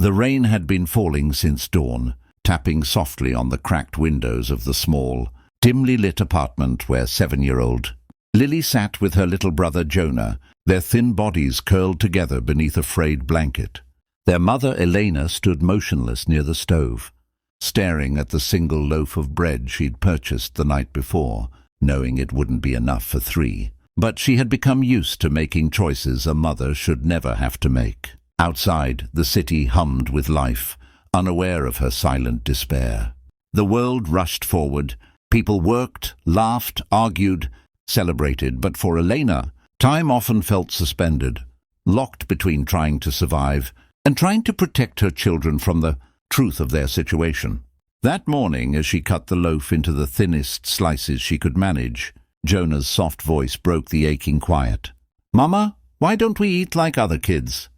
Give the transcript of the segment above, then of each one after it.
The rain had been falling since dawn, tapping softly on the cracked windows of the small, dimly lit apartment where 7-year-old Lily sat with her little brother Jonah, their thin bodies curled together beneath a frayed blanket. Their mother Elena stood motionless near the stove, staring at the single loaf of bread she'd purchased the night before, knowing it wouldn't be enough for 3. But she had become used to making choices a mother should never have to make. Outside, the city hummed with life, unaware of her silent despair. The world rushed forward. People worked, laughed, argued, celebrated, but for Elena, time often felt suspended, locked between trying to survive and trying to protect her children from the truth of their situation. That morning, as she cut the loaf into the thinnest slices she could manage, Jonah's soft voice broke the aching quiet. "Mama, why don't we eat like other kids?"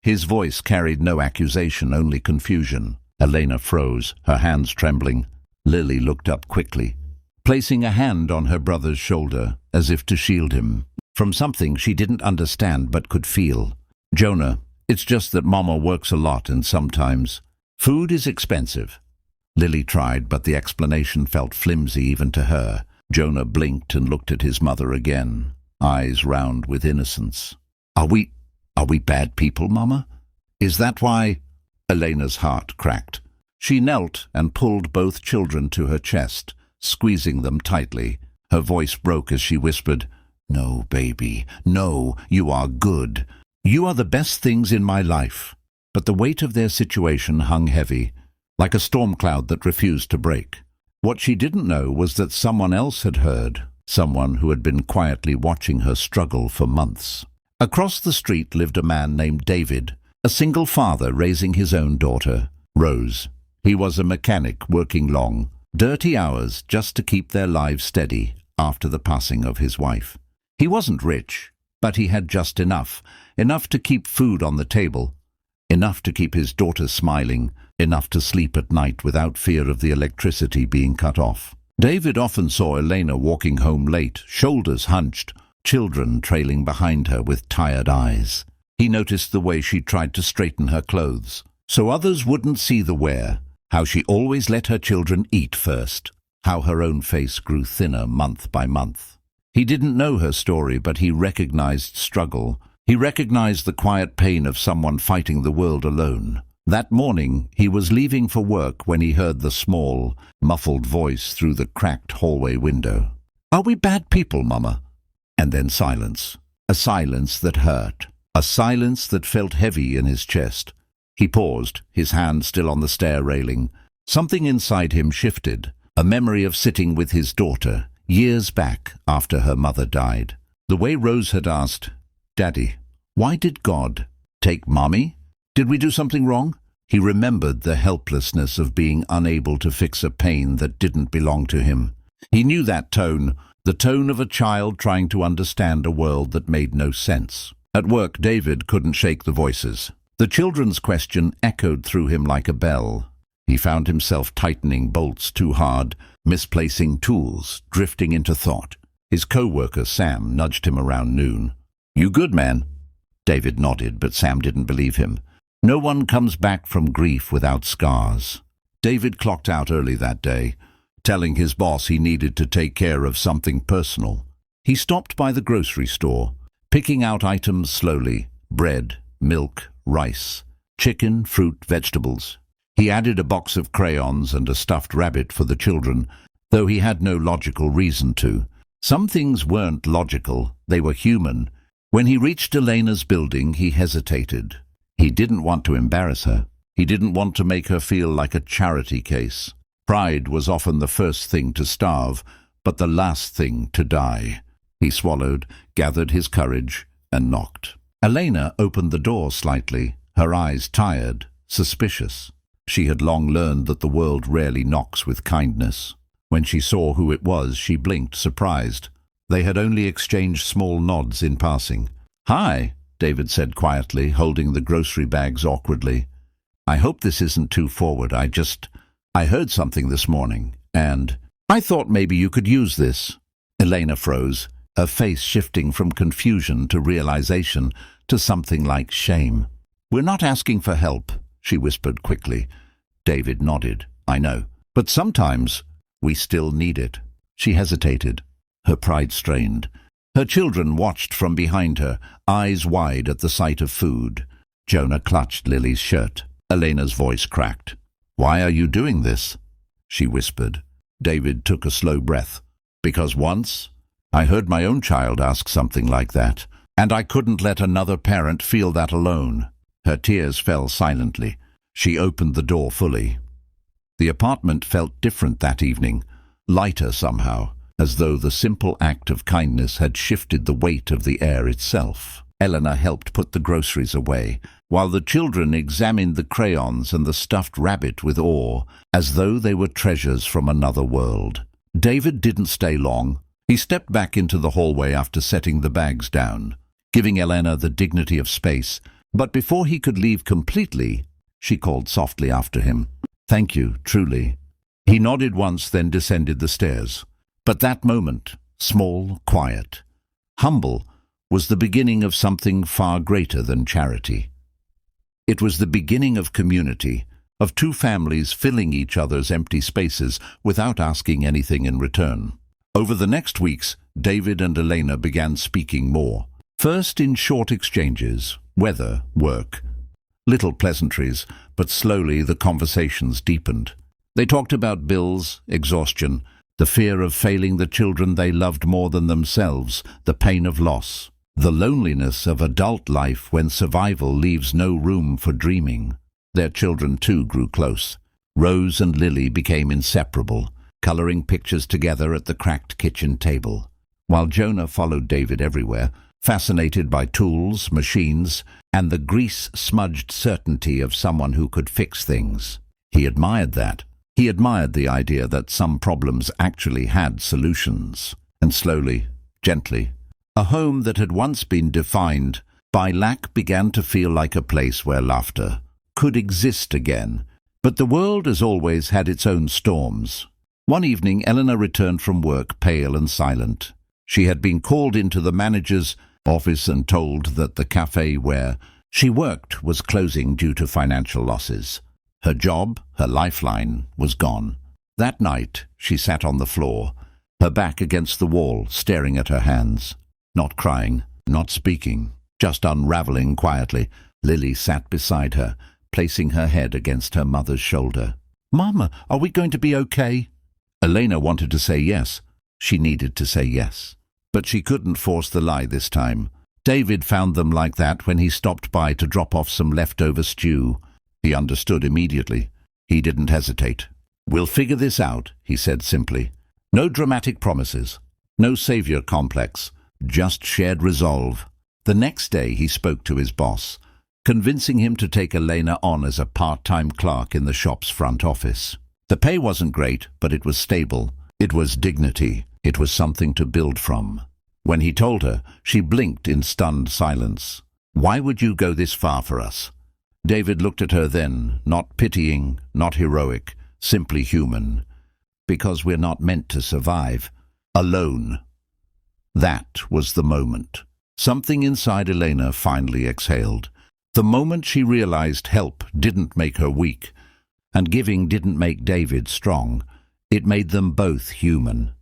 His voice carried no accusation, only confusion. Elena froze, her hands trembling. Lily looked up quickly, placing a hand on her brother's shoulder, as if to shield him from something she didn't understand but could feel. "Jonah, it's just that Mama works a lot and sometimes food is expensive." Lily tried, but the explanation felt flimsy even to her. Jonah blinked and looked at his mother again, eyes round with innocence. Are we bad people, Mama? Is that why?" Elena's heart cracked. She knelt and pulled both children to her chest, squeezing them tightly. Her voice broke as she whispered, "No, baby, no, you are good. You are the best things in my life." But the weight of their situation hung heavy, like a storm cloud that refused to break. What she didn't know was that someone else had heard, someone who had been quietly watching her struggle for months. Across the street lived a man named David, a single father raising his own daughter, Rose. He was a mechanic working long, dirty hours just to keep their lives steady after the passing of his wife. He wasn't rich, but he had just enough to keep food on the table, enough to keep his daughter smiling, enough to sleep at night without fear of the electricity being cut off. David often saw Elena walking home late, shoulders hunched, children trailing behind her with tired eyes. He noticed the way she tried to straighten her clothes, so others wouldn't see the wear, how she always let her children eat first, how her own face grew thinner month by month. He didn't know her story, but he recognized struggle. He recognized the quiet pain of someone fighting the world alone. That morning, he was leaving for work when he heard the small, muffled voice through the cracked hallway window. "Are we bad people, Mama?" And then silence. A silence that hurt. A silence that felt heavy in his chest. He paused, his hand still on the stair railing. Something inside him shifted, a memory of sitting with his daughter, years back after her mother died. The way Rose had asked, "Daddy, why did God take Mommy? Did we do something wrong?" He remembered the helplessness of being unable to fix a pain that didn't belong to him. He knew that tone, the tone of a child trying to understand a world that made no sense. At work, David couldn't shake the voices. The children's question echoed through him like a bell. He found himself tightening bolts too hard, misplacing tools, drifting into thought. His co-worker, Sam, nudged him around noon. "You good, man?" David nodded, but Sam didn't believe him. No one comes back from grief without scars. David clocked out early that day, telling his boss he needed to take care of something personal. He stopped by the grocery store, picking out items slowly: bread, milk, rice, chicken, fruit, vegetables. He added a box of crayons and a stuffed rabbit for the children, though he had no logical reason to. Some things weren't logical, they were human. When he reached Elena's building, he hesitated. He didn't want to embarrass her. He didn't want to make her feel like a charity case. Pride was often the first thing to starve, but the last thing to die. He swallowed, gathered his courage, and knocked. Elena opened the door slightly, her eyes tired, suspicious. She had long learned that the world rarely knocks with kindness. When she saw who it was, she blinked, surprised. They had only exchanged small nods in passing. "Hi," David said quietly, holding the grocery bags awkwardly. "I hope this isn't too forward. I heard something this morning, and I thought maybe you could use this." Elena froze, her face shifting from confusion to realization to something like shame. "We're not asking for help," she whispered quickly. David nodded. I know. But sometimes we still need it. She hesitated, her pride strained. Her children watched from behind her, eyes wide at the sight of food. Jonah clutched Lily's shirt. Elena's voice cracked. Why are you doing this? She whispered. David took a slow breath. Because once I heard my own child ask something like that, and I couldn't let another parent feel that alone. Her tears fell silently. She opened the door fully. The apartment felt different that evening, lighter somehow, as though the simple act of kindness had shifted the weight of the air itself. Eleanor helped put the groceries away, while the children examined the crayons and the stuffed rabbit with awe, as though they were treasures from another world. David didn't stay long. He stepped back into the hallway after setting the bags down, giving Eleanor the dignity of space. But before he could leave completely, she called softly after him. Thank you, truly. He nodded once, then descended the stairs. But that moment, small, quiet, humble, was the beginning of something far greater than charity. It was the beginning of community, of two families filling each other's empty spaces without asking anything in return. Over the next weeks, David and Elena began speaking more. First in short exchanges, weather, work, little pleasantries, but slowly the conversations deepened. They talked about bills, exhaustion, the fear of failing the children they loved more than themselves, the pain of loss, the loneliness of adult life when survival leaves no room for dreaming. Their children too grew close. Rose and Lily became inseparable, coloring pictures together at the cracked kitchen table, while Jonah followed David everywhere, fascinated by tools, machines, and the grease-smudged certainty of someone who could fix things. He admired that. He admired the idea that some problems actually had solutions. And slowly, gently, a home that had once been defined by lack began to feel like a place where laughter could exist again. But the world, as always, had its own storms. One evening, Eleanor returned from work, pale and silent. She had been called into the manager's office and told that the cafe where she worked was closing due to financial losses. Her job, her lifeline, was gone. That night, she sat on the floor, her back against the wall, staring at her hands. Not crying, not speaking, just unraveling quietly. Lily sat beside her, placing her head against her mother's shoulder. "Mama, are we going to be okay?" Elena wanted to say yes. She needed to say yes. But she couldn't force the lie this time. David found them like that when he stopped by to drop off some leftover stew. He understood immediately. He didn't hesitate. "We'll figure this out," he said simply. No dramatic promises, no savior complex, just shared resolve. The next day he spoke to his boss, convincing him to take Elena on as a part-time clerk in the shop's front office. The pay wasn't great, but it was stable. It was dignity. It was something to build from. When he told her, she blinked in stunned silence. "Why would you go this far for us?" David looked at her then, not pitying, not heroic, simply human. "Because we're not meant to survive alone." That was the moment. Something inside Elena finally exhaled. The moment she realized help didn't make her weak, and giving didn't make David strong. It made them both human.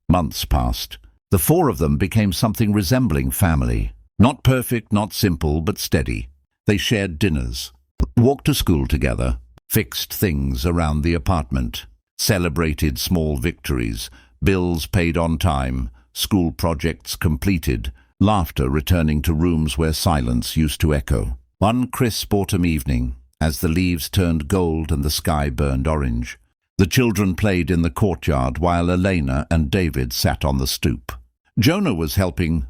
Months passed. The four of them became something resembling family. Not perfect, not simple, but steady. They shared dinners, walked to school together, fixed things around the apartment, celebrated small victories, bills paid on time, school projects completed, laughter returning to rooms where silence used to echo. One crisp autumn evening, as the leaves turned gold and the sky burned orange, the children played in the courtyard while Elena and David sat on the stoop. Jonah was helping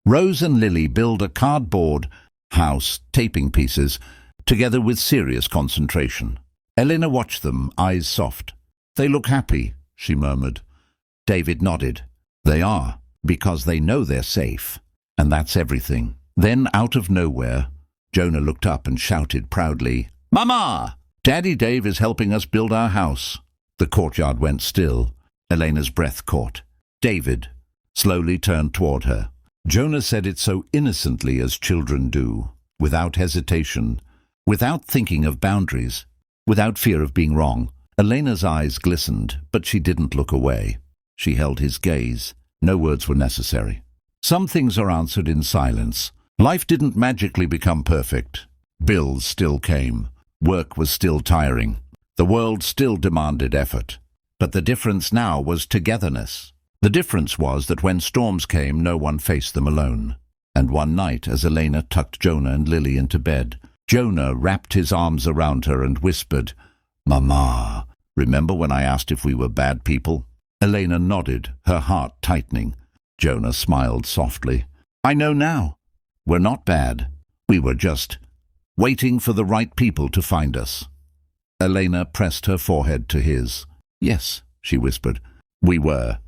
Rose and Lily build a cardboard house, taping pieces, together with serious concentration. Elena watched them, eyes soft. "They look happy," she murmured. David nodded. "They are, because they know they're safe. And that's everything." Then, out of nowhere, Jonah looked up and shouted proudly, "Mama! Daddy Dave is helping us build our house." The courtyard went still. Elena's breath caught. David slowly turned toward her. Jonah said it so innocently as children do, without hesitation, without thinking of boundaries, without fear of being wrong. Elena's eyes glistened, but she didn't look away. She held his gaze. No words were necessary. Some things are answered in silence. Life didn't magically become perfect. Bills still came. Work was still tiring. The world still demanded effort. But the difference now was togetherness. The difference was that when storms came, no one faced them alone. And one night, as Elena tucked Jonah and Lily into bed, Jonah wrapped his arms around her and whispered, "Mama, remember when I asked if we were bad people?" Elena nodded, her heart tightening. Jonah smiled softly. "I know now. We're not bad. We were just waiting for the right people to find us." Elena pressed her forehead to his. "Yes," she whispered, "we were."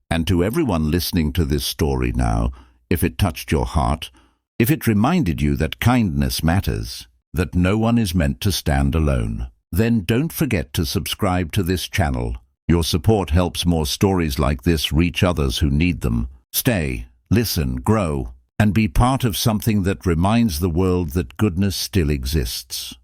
And to everyone listening to this story now, if it touched your heart, if it reminded you that kindness matters, that no one is meant to stand alone, then don't forget to subscribe to this channel. Your support helps more stories like this reach others who need them. Stay, listen, grow, and be part of something that reminds the world that goodness still exists.